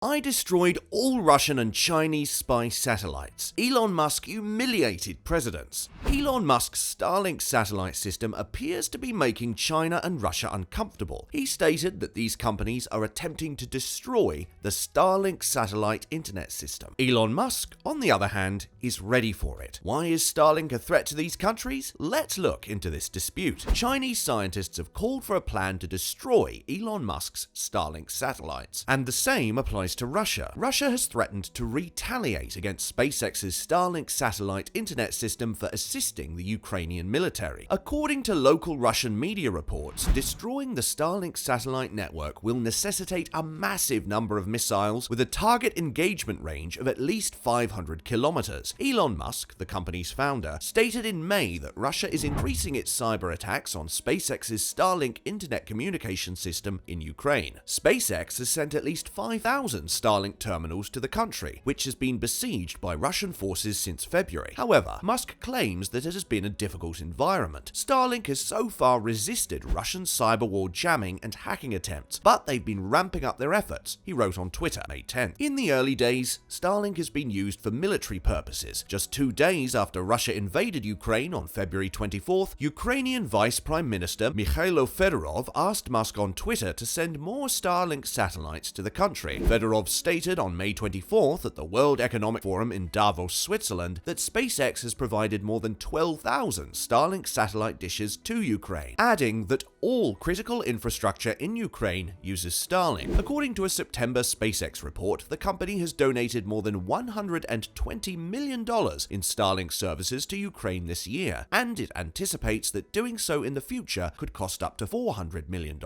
I destroyed all Russian and Chinese spy satellites. Elon Musk humiliated presidents. Elon Musk's Starlink satellite system appears to be making China and Russia uncomfortable. He stated that these companies are attempting to destroy the Starlink satellite internet system. Elon Musk, on the other hand, is ready for it. Why is Starlink a threat to these countries? Let's look into this dispute. Chinese scientists have called for a plan to destroy Elon Musk's Starlink satellites, and the same applies to Russia. Russia has threatened to retaliate against SpaceX's Starlink satellite internet system for assisting the Ukrainian military. According to local Russian media reports, destroying the Starlink satellite network will necessitate a massive number of missiles with a target engagement range of at least 500 kilometers. Elon Musk, the company's founder, stated in May that Russia is increasing its cyber attacks on SpaceX's Starlink internet communication system in Ukraine. SpaceX has sent at least 5,000 Starlink terminals to the country, which has been besieged by Russian forces since February. However, Musk claims that it has been a difficult environment. Starlink has so far resisted Russian cyber war jamming and hacking attempts, but they've been ramping up their efforts, he wrote on Twitter May 10th. In the early days, Starlink has been used for military purposes. Just 2 days after Russia invaded Ukraine on February 24th, Ukrainian Vice Prime Minister Mikhailo Fedorov asked Musk on Twitter to send more Starlink satellites to the country. Fedorov stated on May 24th at the World Economic Forum in Davos, Switzerland, that SpaceX has provided more than 12,000 Starlink satellite dishes to Ukraine, adding that all critical infrastructure in Ukraine uses Starlink. According to a September SpaceX report, the company has donated more than $120 million in Starlink services to Ukraine this year, and it anticipates that doing so in the future could cost up to $400 million.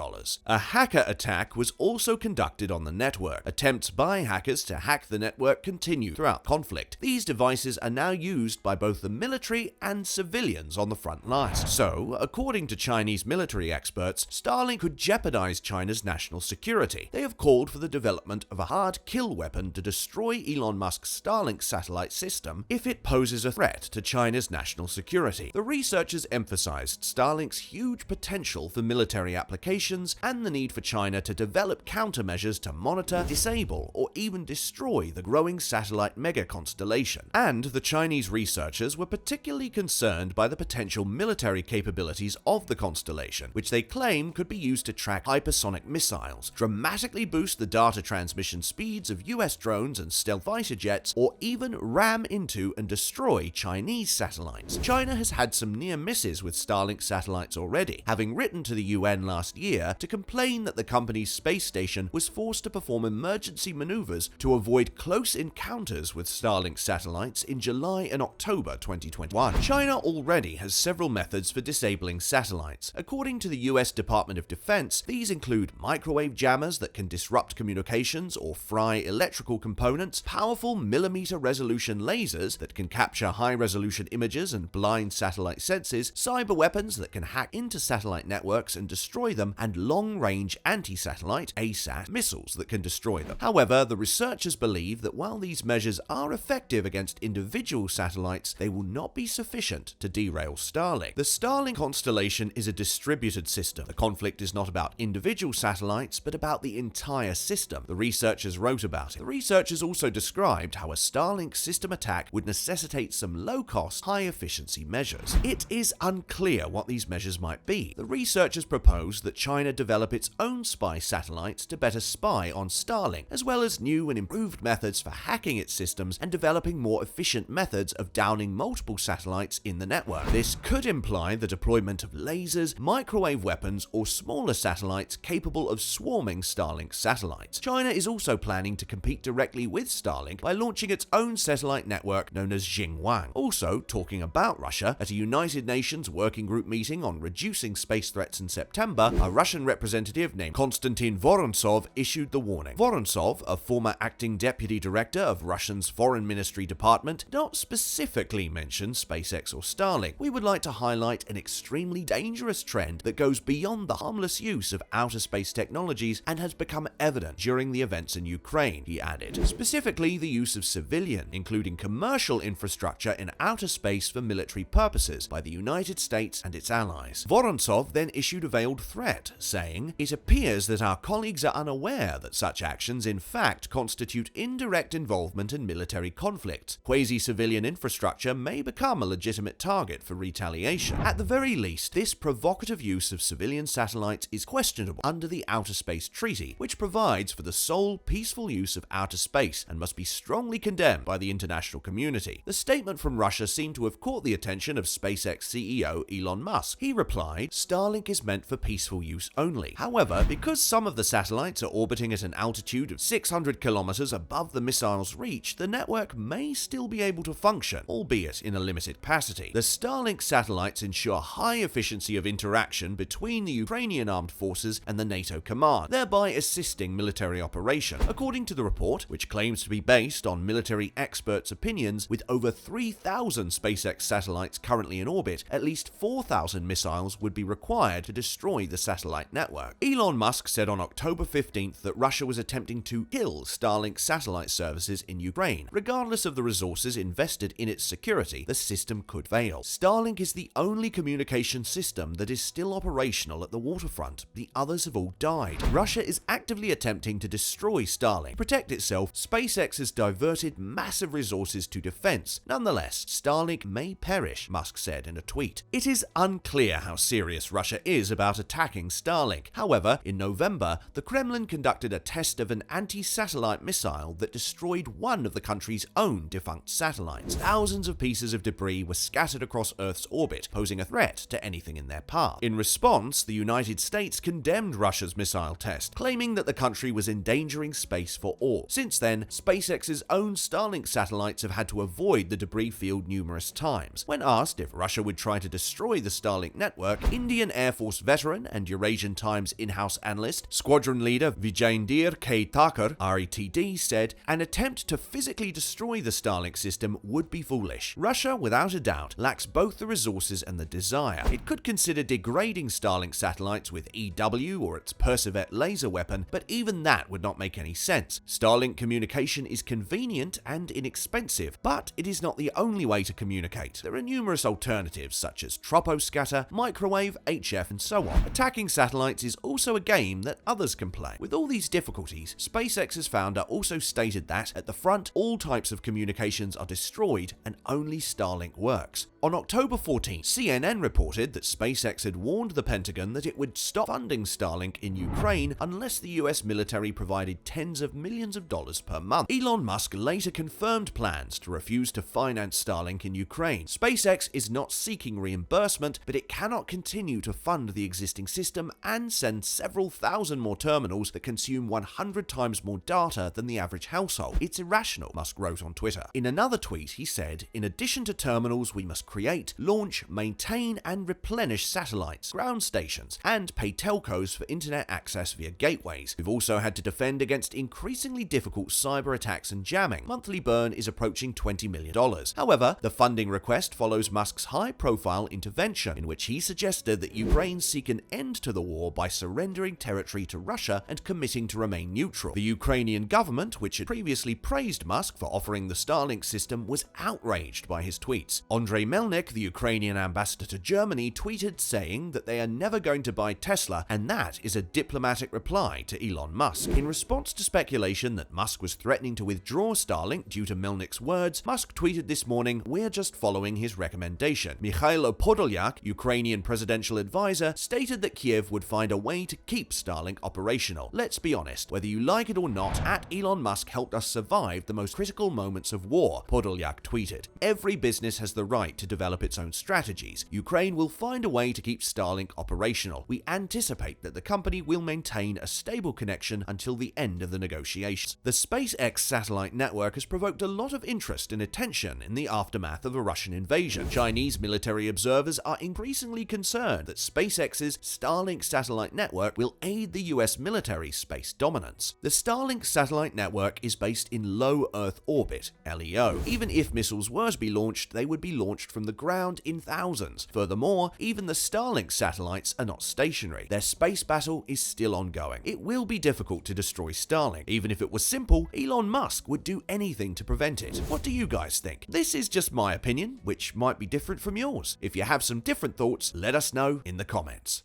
A hacker attack was also conducted on the network. Attempts by hackers to hack the network continue throughout conflict. These devices are now used by both the military and civilians on the front lines. So, according to Chinese military experts, Starlink could jeopardize China's national security. They have called for the development of a hard kill weapon to destroy Elon Musk's Starlink satellite system if it poses a threat to China's national security. The researchers emphasized Starlink's huge potential for military applications and the need for China to develop countermeasures to monitor, disable, or even destroy the growing satellite mega constellation. And the Chinese researchers were particularly concerned by the potential military capabilities of the constellation, which they claim could be used to track hypersonic missiles, dramatically boost the data transmission speeds of US drones and stealth fighter jets, or even ram into and destroy Chinese satellites. China has had some near misses with Starlink satellites already, having written to the UN last year to complain that the company's space station was forced to perform emergency maneuvers to avoid close encounters with Starlink satellites in July and October 2021. China already has several methods for disabling satellites. According to the US Department of Defense, these include microwave jammers that can disrupt communications or fry electrical components, powerful millimeter resolution lasers that can capture high-resolution images and blind satellite senses, cyber weapons that can hack into satellite networks and destroy them, and long-range anti-satellite (ASAT) missiles that can destroy them. However, the researchers believe that while these measures are effective against individual satellites, they will not be sufficient to derail Starlink. The Starlink constellation is a distributed system. The conflict is not about individual satellites, but about the entire system. The researchers wrote about it. The researchers also described how a Starlink system attack would necessitate some low-cost, high-efficiency measures. It is unclear what these measures might be. The researchers proposed that China develop its own spy satellites to better spy on Starlink, as well as new and improved methods for hacking its systems and developing more efficient methods of downing multiple satellites in the network. This could imply the deployment of lasers, microwave weapons, or smaller satellites capable of swarming Starlink satellites. China is also planning to compete directly with Starlink by launching its own satellite network known as Xinhuang. Also, talking about Russia, at a United Nations Working Group meeting on reducing space threats in September, a Russian representative named Konstantin Vorontsov issued the warning. Vorontsov, a former acting deputy director of Russia's Foreign Ministry Department, did not specifically mention SpaceX or Starlink. We would like to highlight an extremely dangerous trend that goes beyond the harmless use of outer space technologies and has become evident during the events in Ukraine, he added. Specifically, the use of civilian, including commercial infrastructure in outer space for military purposes by the United States and its allies. Vorontsov then issued a veiled threat, saying, "It appears that our colleagues are unaware that such actions actions in fact constitute indirect involvement in military conflicts, quasi-civilian infrastructure may become a legitimate target for retaliation. At the very least, this provocative use of civilian satellites is questionable under the Outer Space Treaty, which provides for the sole peaceful use of outer space and must be strongly condemned by the international community. The statement from Russia seemed to have caught the attention of SpaceX CEO Elon Musk. He replied, "Starlink is meant for peaceful use only." However, because some of the satellites are orbiting at an altitude of 600 kilometers above the missile's reach, the network may still be able to function, albeit in a limited capacity. The Starlink satellites ensure high efficiency of interaction between the Ukrainian armed forces and the NATO command, thereby assisting military operation. According to the report, which claims to be based on military experts' opinions, with over 3,000 SpaceX satellites currently in orbit, at least 4,000 missiles would be required to destroy the satellite network. Elon Musk said on October 15th that Russia was attempting to kill Starlink satellite services in Ukraine. Regardless of the resources invested in its security, the system could fail. Starlink is the only communication system that is still operational at the waterfront. The others have all died. Russia is actively attempting to destroy Starlink. To protect itself, SpaceX has diverted massive resources to defense. Nonetheless, Starlink may perish, Musk said in a tweet. It is unclear how serious Russia is about attacking Starlink. However, in November, the Kremlin conducted a test of an anti-satellite missile that destroyed one of the country's own defunct satellites. Thousands of pieces of debris were scattered across Earth's orbit, posing a threat to anything in their path. In response, the United States condemned Russia's missile test, claiming that the country was endangering space for all. Since then, SpaceX's own Starlink satellites have had to avoid the debris field numerous times. When asked if Russia would try to destroy the Starlink network, Indian Air Force veteran and Eurasian Times in-house analyst, Squadron Leader Vijayendra K. Thakur, RETD, said, "An attempt to physically destroy the Starlink system would be foolish. Russia, without a doubt, lacks both the resources and the desire. It could consider degrading Starlink satellites with EW or its Percivet laser weapon, but even that would not make any sense. Starlink communication is convenient and inexpensive, but it is not the only way to communicate. There are numerous alternatives such as troposcatter, microwave, HF, and so on. Attacking satellites is also a game that others can play." With all these difficulties, SpaceX's founder also stated that, at the front, all types of communications are destroyed and only Starlink works. On October 14th, CNN reported that SpaceX had warned the Pentagon that it would stop funding Starlink in Ukraine unless the US military provided tens of millions of dollars per month. Elon Musk later confirmed plans to refuse to finance Starlink in Ukraine. SpaceX is not seeking reimbursement, but it cannot continue to fund the existing system and send several thousand more terminals that consume 100 times more data than the average household. It's irrational, Musk wrote on Twitter. In another tweet, he said, "In addition to terminals, we must create, launch, maintain, and replenish satellites, ground stations, and pay telcos for internet access via gateways. We've also had to defend against increasingly difficult cyber attacks and jamming. Monthly burn is approaching $20 million. However, the funding request follows Musk's high-profile intervention, in which he suggested that Ukraine seek an end to the war by surrendering territory to Russia and committing to remain neutral. The Ukrainian government, which had previously praised Musk for offering the Starlink system, was outraged by his tweets. Andrei Melnik, the Ukrainian ambassador to Germany, tweeted saying that they are never going to buy Tesla, and that is a diplomatic reply to Elon Musk. In response to speculation that Musk was threatening to withdraw Starlink due to Melnik's words, Musk tweeted this morning, "We're just following his recommendation." Mikhailo Podolyak, Ukrainian presidential advisor, stated that Kiev would find a way to keep Starlink operational. "Let's be honest, whether you like it or not, Elon Musk helped us survive the most critical moments of war," Podolyak tweeted. "Every business has the right to develop its own strategies. Ukraine will find a way to keep Starlink operational. We anticipate that the company will maintain a stable connection until the end of the negotiations." The SpaceX satellite network has provoked a lot of interest and attention in the aftermath of a Russian invasion. Chinese military observers are increasingly concerned that SpaceX's Starlink satellite network will aid the US military's space dominance. The Starlink satellite network is based in low Earth orbit, LEO. Even if missiles were to be launched, they would be launched from the ground in thousands. Furthermore, even the Starlink satellites are not stationary. Their space battle is still ongoing. It will be difficult to destroy Starlink. Even if it was simple, Elon Musk would do anything to prevent it. What do you guys think? This is just my opinion, which might be different from yours. If you have some different thoughts, let us know in the comments.